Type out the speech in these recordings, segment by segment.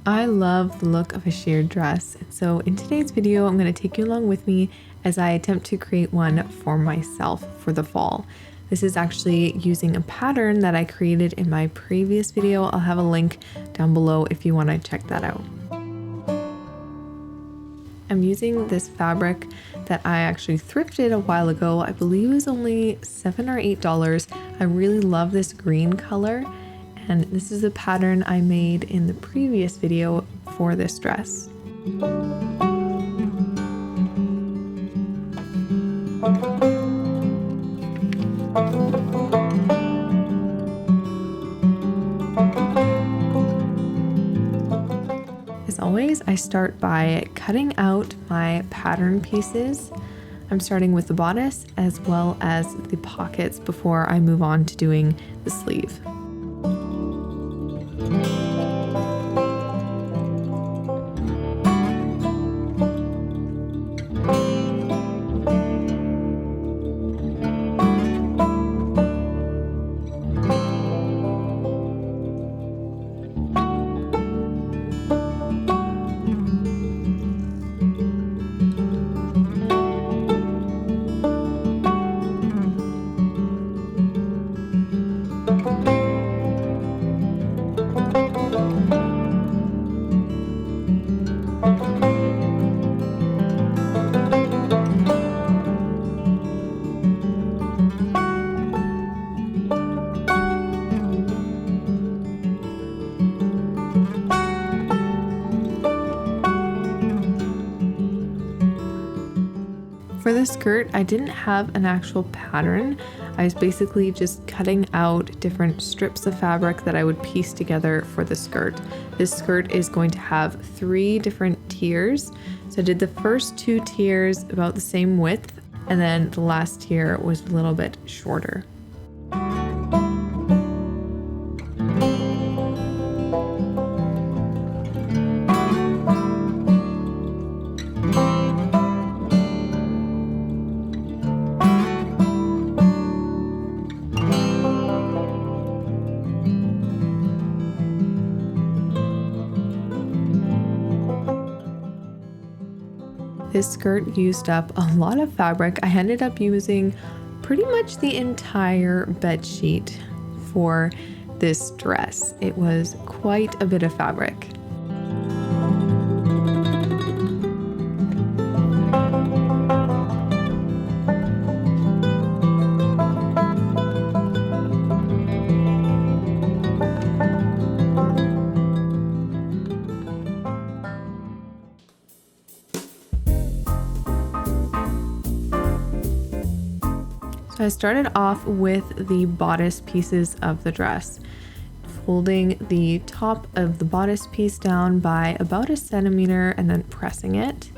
I love the look of a sheared dress, and so in today's video I'm going to take you along with me as I attempt to create one for myself for the fall. This is actually using a pattern that I created in my previous video. I'll have a link down below if you want to check that out. I'm using this fabric that I actually thrifted a while ago. I believe it was only $7 or $8. I really love this green color. And this is the pattern I made in the previous video for this dress. As always, I start by cutting out my pattern pieces. I'm starting with the bodice as well as the pockets before I move on to doing the sleeve. For the skirt, I didn't have an actual pattern. I was basically just cutting out different strips of fabric that I would piece together for the skirt. This skirt is going to have 3 different tiers. So I did the first 2 tiers about the same width, and then the last tier was a little bit shorter. This skirt used up a lot of fabric. I ended up using pretty much the entire bed sheet for this dress. It was quite a bit of fabric. So I started off with the bodice pieces of the dress, folding the top of the bodice piece down by about 1 centimeter and then pressing it,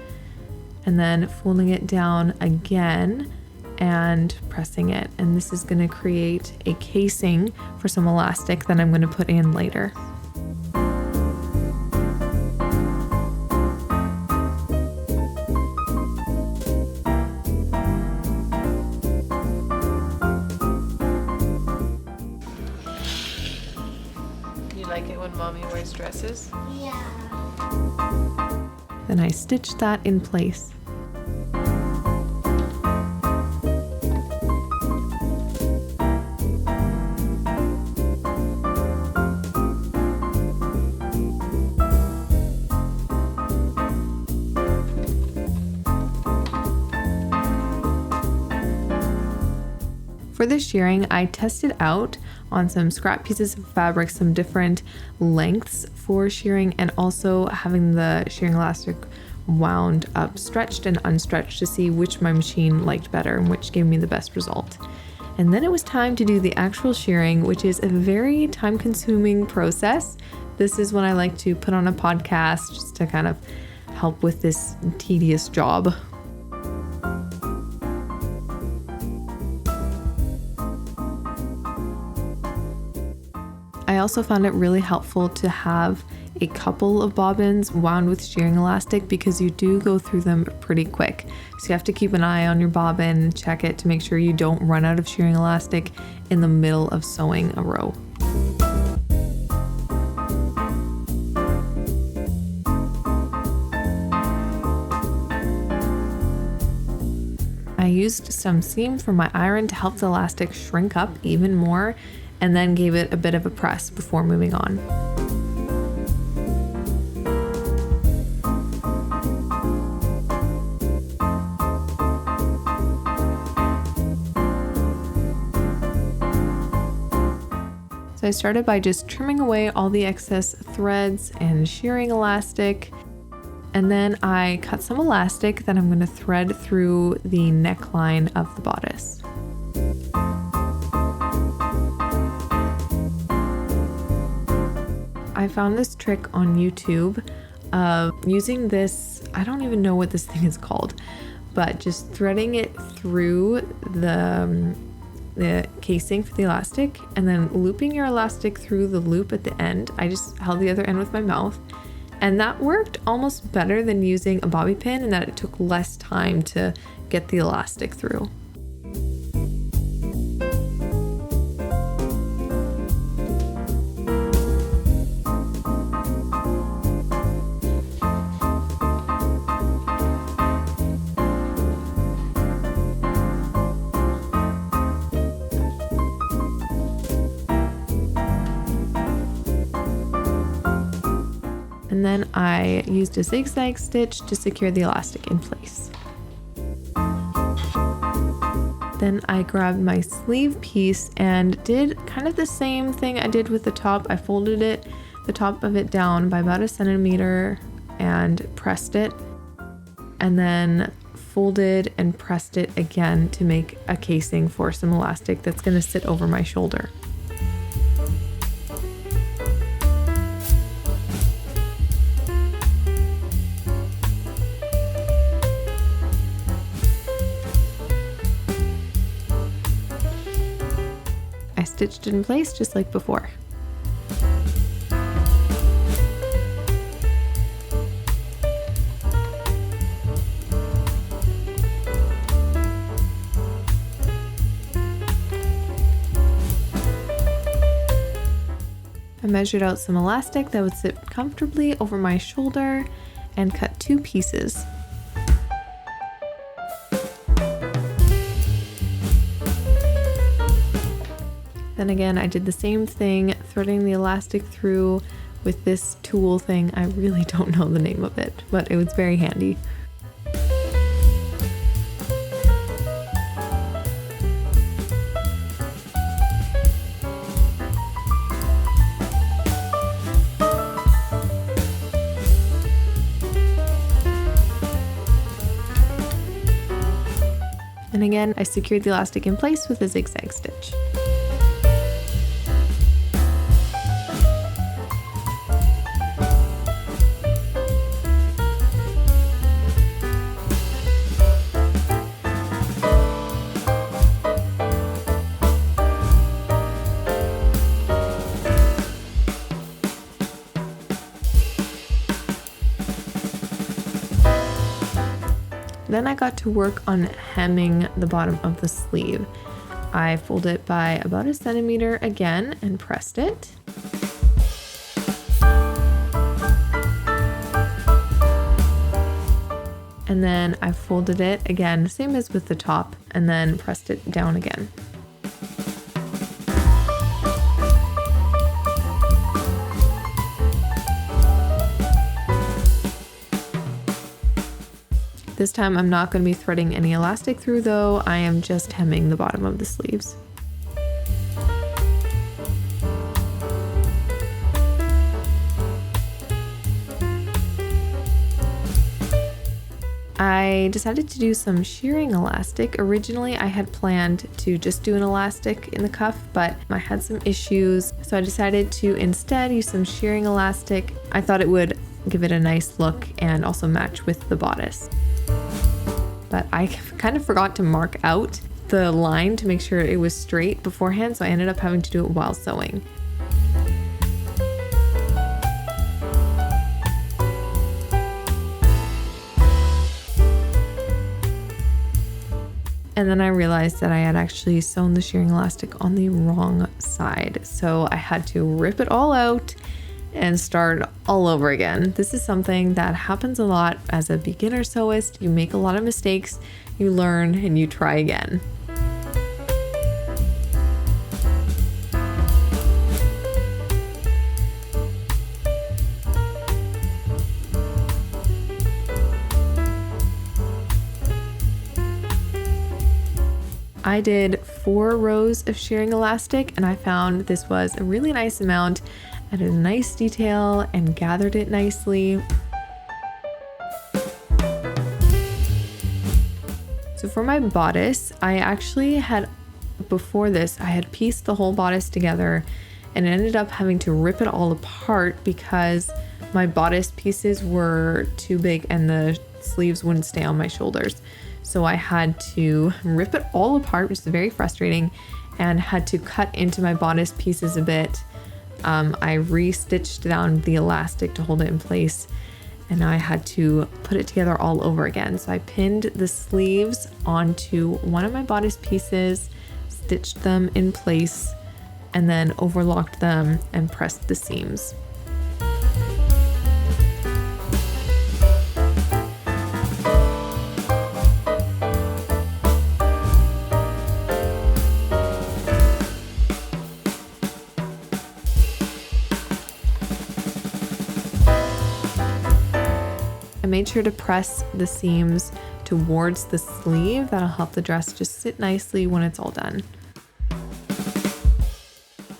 and then folding it down again and pressing it. And this is going to create a casing for some elastic that I'm going to put in later. Like it when mommy wears dresses? Yeah. Then I stitched that in place. For the shearing, I tested out on some scrap pieces of fabric, some different lengths for shearing, and also having the shearing elastic wound up, stretched and unstretched, to see which my machine liked better and which gave me the best result. And then it was time to do the actual shearing, which is a very time-consuming process. This is when I like to put on a podcast just to kind of help with this tedious job. I also found it really helpful to have a couple of bobbins wound with shearing elastic because you do go through them pretty quick. So you have to keep an eye on your bobbin, check it to make sure you don't run out of shearing elastic in the middle of sewing a row. used some seam from my iron to help the elastic shrink up even more, and then gave it a bit of a press before moving on. So I started by just trimming away all the excess threads and shearing elastic. And then I cut some elastic that I'm going to thread through the neckline of the bodice. I found this trick on YouTube of using this, I don't even know what this thing is called, but just threading it through the casing for the elastic and then looping your elastic through the loop at the end. I just held the other end with my mouth, and that worked almost better than using a bobby pin, in that it took less time to get the elastic through. And then I used a zigzag stitch to secure the elastic in place. Then I grabbed my sleeve piece and did kind of the same thing I did with the top. I folded the top of it down by about 1 centimeter and pressed it, and then folded and pressed it again to make a casing for some elastic that's going to sit over my shoulder. I stitched it in place just like before. I measured out some elastic that would sit comfortably over my shoulder and cut 2 pieces. Then again, I did the same thing, threading the elastic through with this tool thing. I really don't know the name of it, but it was very handy. And again, I secured the elastic in place with a zigzag stitch. Then I got to work on hemming the bottom of the sleeve. I folded it by about 1 centimeter again and pressed it. And then I folded it again, same as with the top, and then pressed it down again. This time I'm not going to be threading any elastic through though, I am just hemming the bottom of the sleeves. I decided to do some shearing elastic. Originally I had planned to just do an elastic in the cuff, but I had some issues, so I decided to instead use some shearing elastic. I thought it would give it a nice look and also match with the bodice. But I kind of forgot to mark out the line to make sure it was straight beforehand, so I ended up having to do it while sewing. And then I realized that I had actually sewn the shearing elastic on the wrong side, so I had to rip it all out and start all over again. This is something that happens a lot as a beginner sewist. You make a lot of mistakes, you learn, and you try again. I did 4 rows of shearing elastic, and I found this was a really nice amount, added a nice detail and gathered it nicely. So for my bodice, I actually had, before this, I had pieced the whole bodice together and ended up having to rip it all apart because my bodice pieces were too big and the sleeves wouldn't stay on my shoulders. So I had to rip it all apart, which is very frustrating, and had to cut into my bodice pieces a bit. I re-stitched down the elastic to hold it in place, and now I had to put it together all over again. So I pinned the sleeves onto one of my bodice pieces, stitched them in place, and then overlocked them and pressed the seams. I made sure to press the seams towards the sleeve. That'll help the dress just sit nicely when it's all done.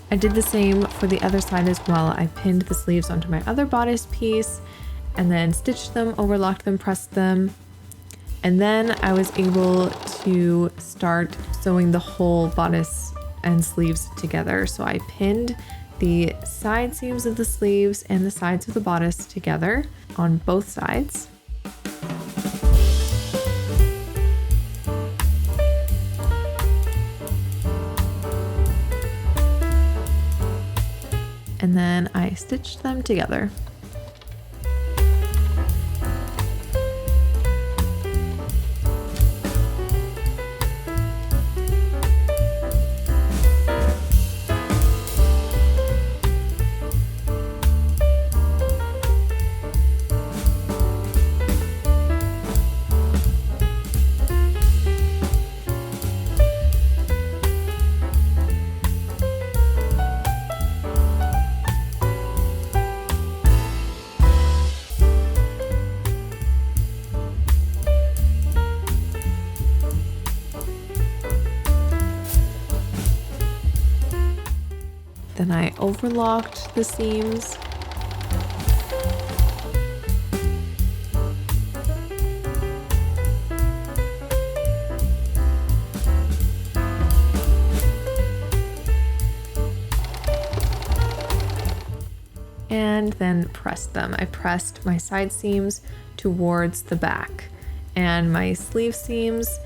I did the same for the other side as well. I pinned the sleeves onto my other bodice piece and then stitched them, overlocked them, pressed them. And then I was able to start sewing the whole bodice and sleeves together. So I pinned the side seams of the sleeves and the sides of the bodice together on both sides. And then I stitched them together. Then I overlocked the seams. And then pressed them. I pressed my side seams towards the back, and my sleeve seams,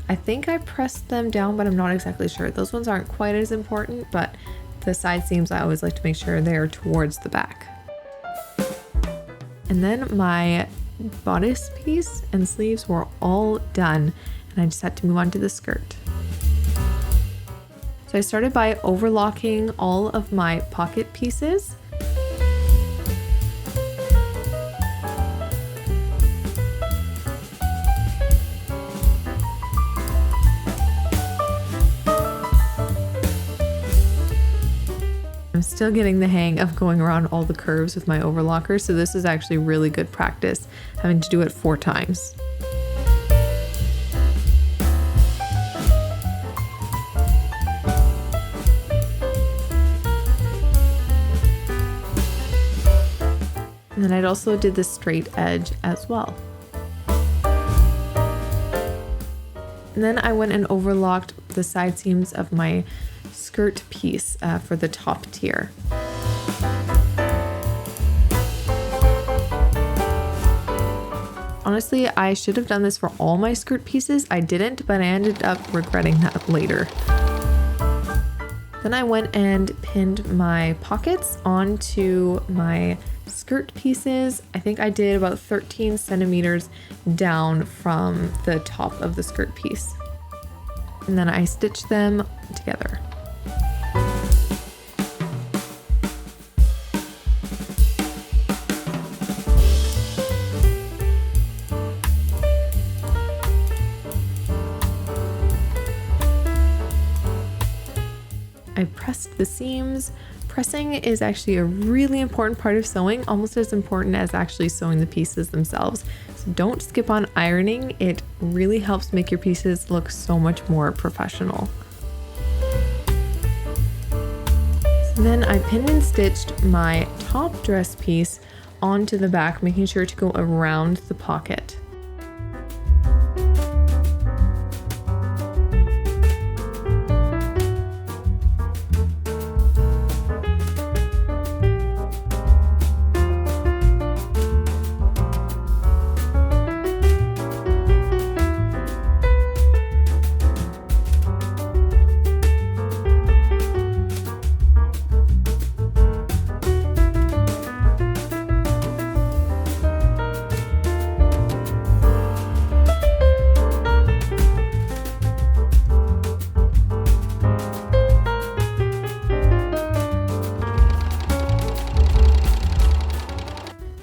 I think I pressed them down, but I'm not exactly sure. Those ones aren't quite as important, but the side seams, I always like to make sure they're towards the back. And then my bodice piece and sleeves were all done, and I just had to move on to the skirt. So I started by overlocking all of my pocket pieces. I'm still getting the hang of going around all the curves with my overlocker, so this is actually really good practice, having to do it 4 times. And then I'd also did the straight edge as well. And then I went and overlocked the side seams of my skirt piece for the top tier. Honestly, I should have done this for all my skirt pieces. I didn't, but I ended up regretting that later. Then I went and pinned my pockets onto my skirt pieces. I think I did about 13 centimeters down from the top of the skirt piece. And then I stitched them together. the seams. Pressing is actually a really important part of sewing, almost as important as actually sewing the pieces themselves. So don't skip on ironing. It really helps make your pieces look so much more professional. So then I pinned and stitched my top dress piece onto the back, making sure to go around the pocket.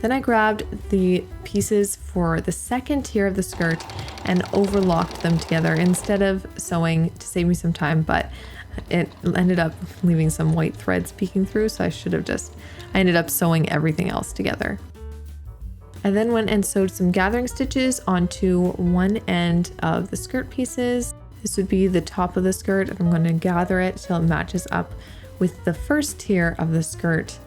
Then I grabbed the pieces for the second tier of the skirt and overlocked them together instead of sewing to save me some time, but it ended up leaving some white threads peeking through, so I ended up sewing everything else together. I then went and sewed some gathering stitches onto one end of the skirt pieces. This would be the top of the skirt, and I'm going to gather it till it matches up with the first tier of the skirt.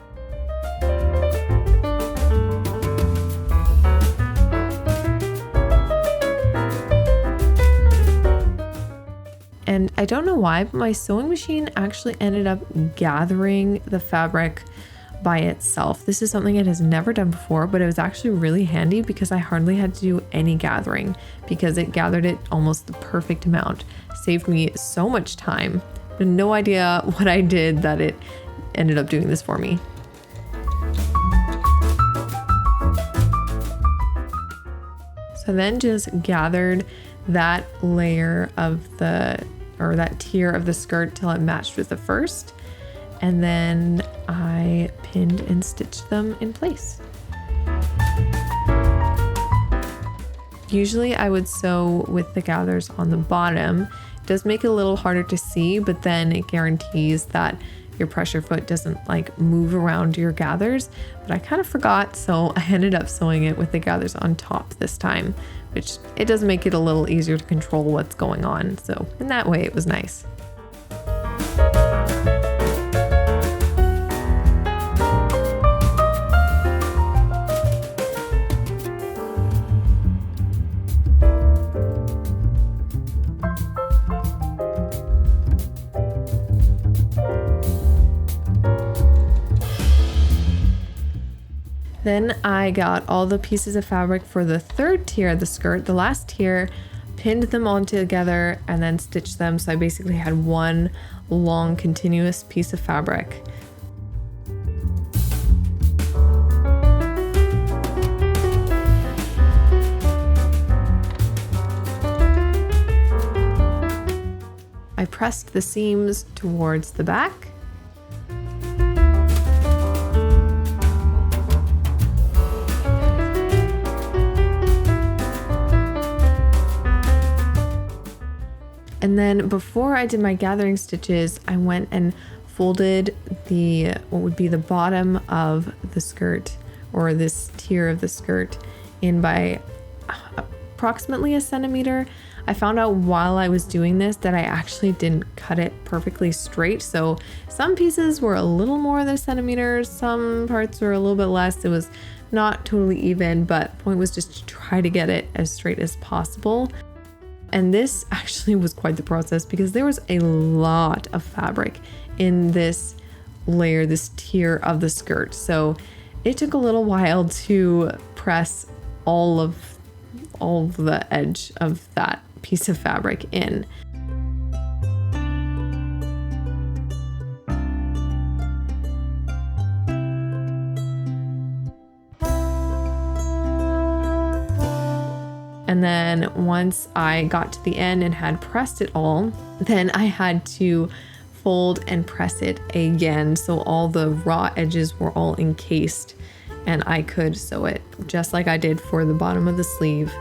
And I don't know why, but my sewing machine actually ended up gathering the fabric by itself. This is something it has never done before, but it was actually really handy because I hardly had to do any gathering because it gathered it almost the perfect amount. Saved me so much time. I had no idea what I did that it ended up doing this for me. So then just gathered that layer of that tier of the skirt till it matched with the first, and then I pinned and stitched them in place. Usually I would sew with the gathers on the bottom. It does make it a little harder to see, but then it guarantees that your pressure foot doesn't like move around your gathers. But I kind of forgot, so I ended up sewing it with the gathers on top this time, which it does make it a little easier to control what's going on. So in that way, it was nice. Then I got all the pieces of fabric for the third tier of the skirt, the last tier, pinned them all together and then stitched them. So I basically had one long continuous piece of fabric. I pressed the seams towards the back. And then before I did my gathering stitches, I went and folded what would be the bottom of the skirt, or this tier of the skirt, in by approximately 1 centimeter. I found out while I was doing this that I actually didn't cut it perfectly straight. So some pieces were a little more than 1 centimeter, some parts were a little bit less. It was not totally even, but the point was just to try to get it as straight as possible. And this actually was quite the process because there was a lot of fabric in this layer, this tier of the skirt. So it took a little while to press all of the edge of that piece of fabric in. And then once I got to the end and had pressed it all, then I had to fold and press it again. So all the raw edges were all encased and I could sew it just like I did for the bottom of the sleeve.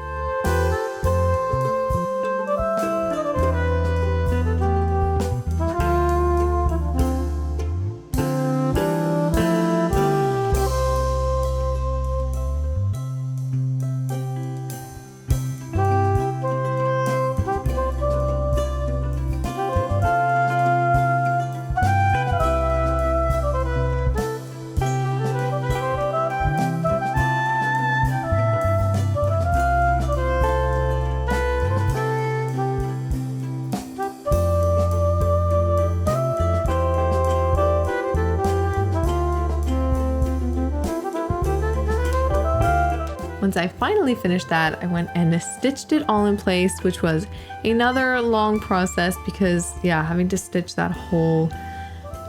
Once I finally finished that, I went and stitched it all in place, which was another long process because, yeah, having to stitch that whole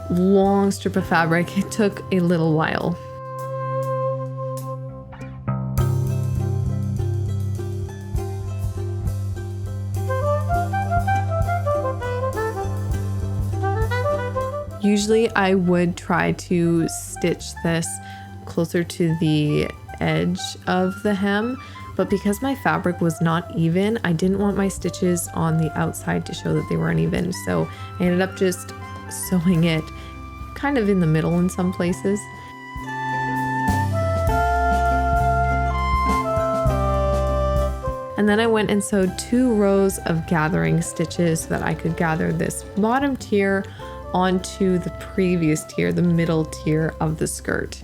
long strip of fabric, it took a little while. Usually I would try to stitch this closer to the edge of the hem, but because my fabric was not even, I didn't want my stitches on the outside to show that they were uneven. So I ended up just sewing it kind of in the middle in some places. And then I went and sewed 2 rows of gathering stitches so that I could gather this bottom tier onto the previous tier, the middle tier of the skirt.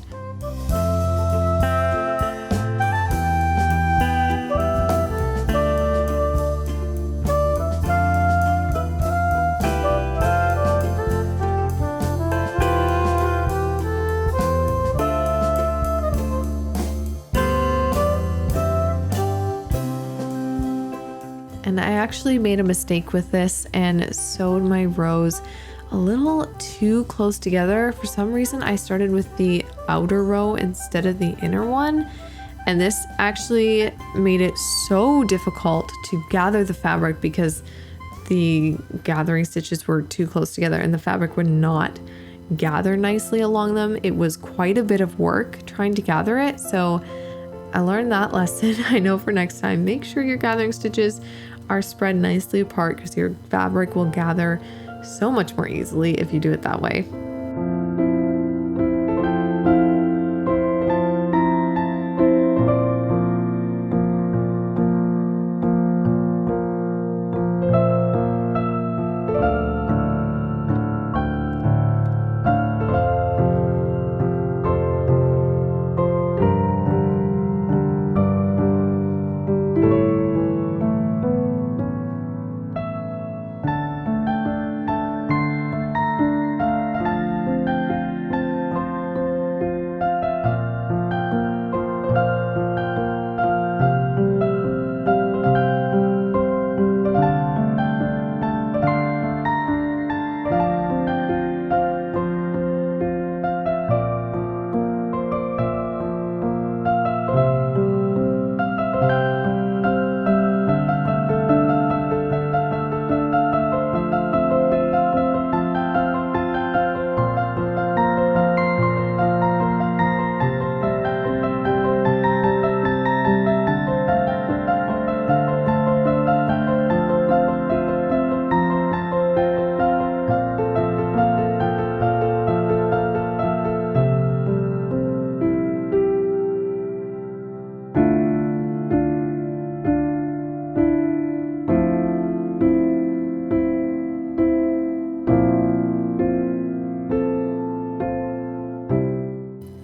And I actually made a mistake with this and sewed my rows a little too close together. For some reason, I started with the outer row instead of the inner one. And this actually made it so difficult to gather the fabric because the gathering stitches were too close together and the fabric would not gather nicely along them. It was quite a bit of work trying to gather it. So I learned that lesson. I know for next time, make sure your gathering stitches are spread nicely apart because your fabric will gather so much more easily if you do it that way.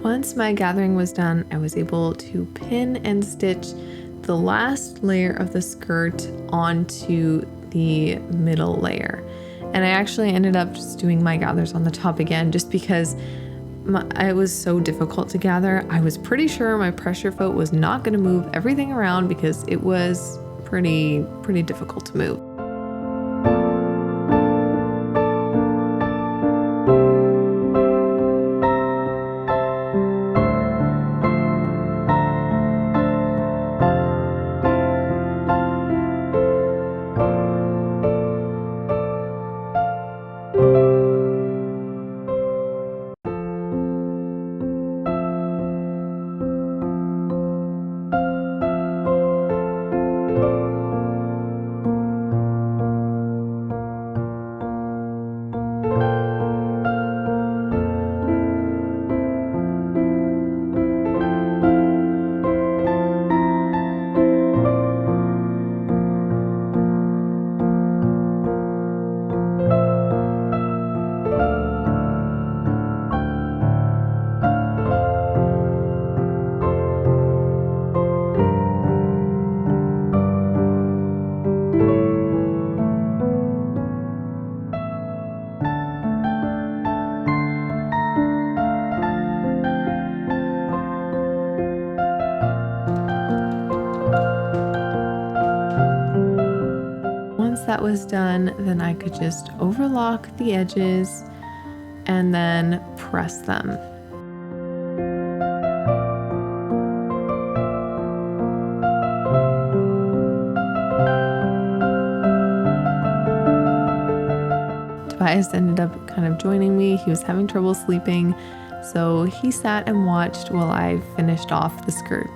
Once my gathering was done, I was able to pin and stitch the last layer of the skirt onto the middle layer. And I actually ended up just doing my gathers on the top again just because it was so difficult to gather. I was pretty sure my pressure foot was not going to move everything around because it was pretty difficult to move. was done, then I could just overlock the edges and then press them. Tobias ended up kind of joining me. He was having trouble sleeping, so he sat and watched while I finished off the skirt.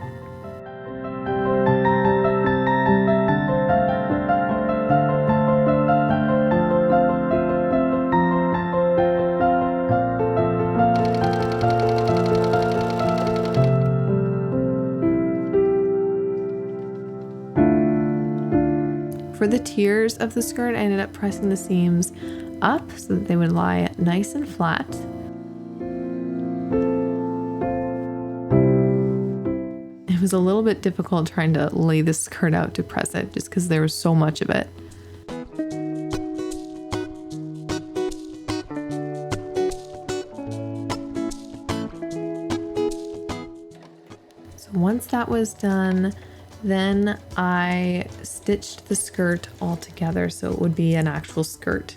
For the tiers of the skirt, I ended up pressing the seams up so that they would lie nice and flat. It was a little bit difficult trying to lay the skirt out to press it just because there was so much of it. So once that was done, then I stitched the skirt all together so it would be an actual skirt.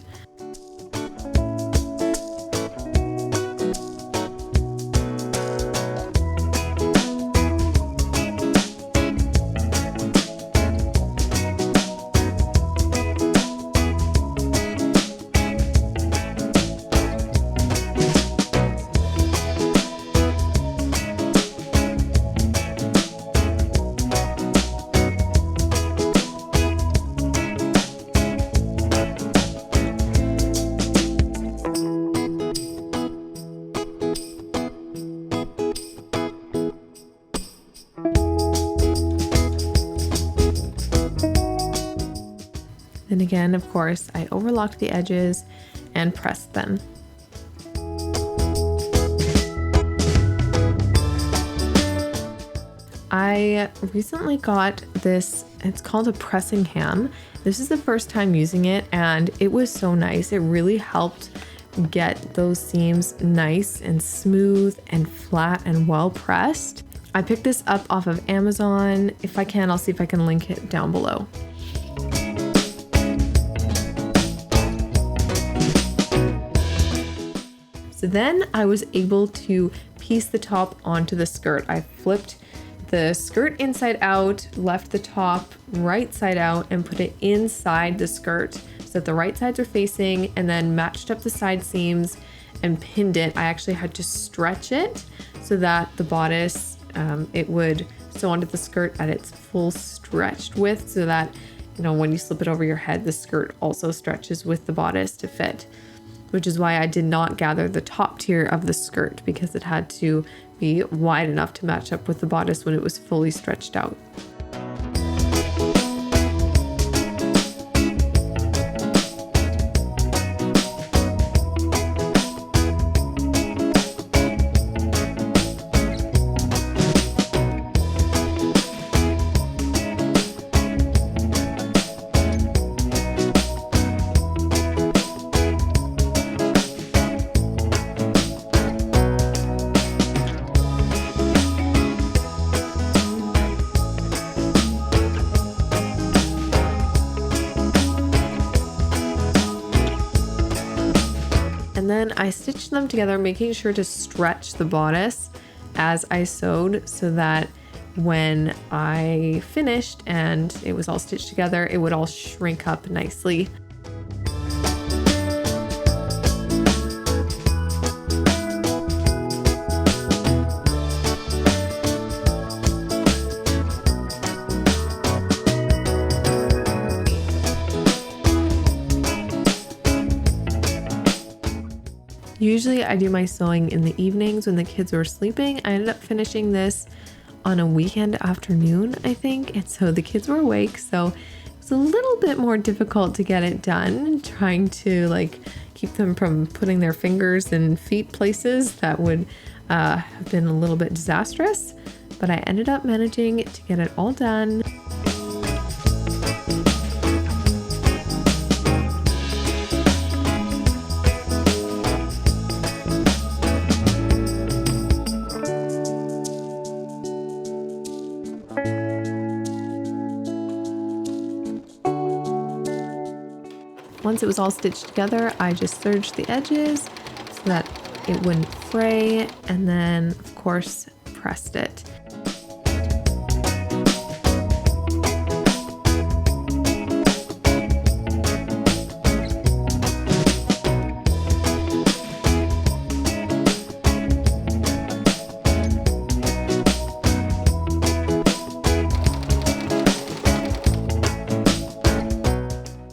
Then again, of course, I overlocked the edges and pressed them. I recently got this, it's called a pressing ham. This is the first time using it and it was so nice. It really helped get those seams nice and smooth and flat and well pressed. I picked this up off of Amazon. If I can, I'll see if I can link it down below. So then I was able to piece the top onto the skirt. I flipped the skirt inside out, left the top right side out, and put it inside the skirt so that the right sides are facing, and then matched up the side seams and pinned it. I actually had to stretch it so that the bodice, it would sew onto the skirt at its full stretched width so that, you know, when you slip it over your head, the skirt also stretches with the bodice to fit. Which is why I did not gather the top tier of the skirt because it had to be wide enough to match up with the bodice when it was fully stretched out. Then I stitched them together, making sure to stretch the bodice as I sewed so that when I finished and it was all stitched together, it would all shrink up nicely. Usually I do my sewing in the evenings when the kids were sleeping. I ended up finishing this on a weekend afternoon, I think. And so the kids were awake. So it was a little bit more difficult to get it done, trying to like keep them from putting their fingers in feet places that would have been a little bit disastrous. But I ended up managing to get it all done. Once it was all stitched together, I just serged the edges so that it wouldn't fray, and then of course pressed it.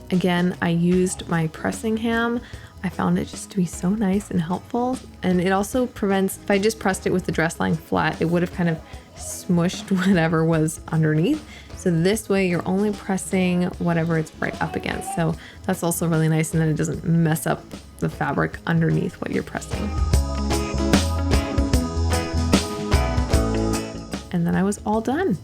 Again, I used my pressing ham. I found it just to be so nice and helpful. And it also prevents, if I just pressed it with the dress lying flat, it would have kind of smushed whatever was underneath. So this way you're only pressing whatever it's right up against. So that's also really nice, and then it doesn't mess up the fabric underneath what you're pressing. And then I was all done.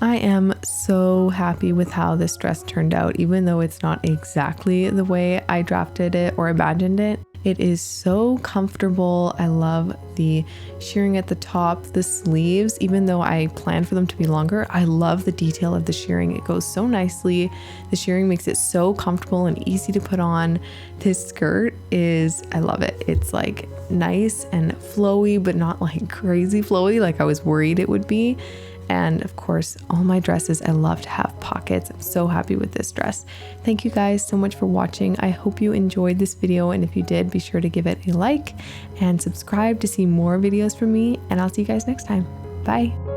I am so happy with how this dress turned out, even though it's not exactly the way I drafted it or imagined it. It is so comfortable. I love the shearing at the top, the sleeves, even though I planned for them to be longer. I love the detail of the shearing. It goes so nicely. The shearing makes it so comfortable and easy to put on. This skirt is, I love it. It's like nice and flowy, but not like crazy flowy like I was worried it would be. And of course, all my dresses, I love to have pockets. I'm so happy with this dress. Thank you guys so much for watching. I hope you enjoyed this video. And if you did, be sure to give it a like and subscribe to see more videos from me. And I'll see you guys next time. Bye.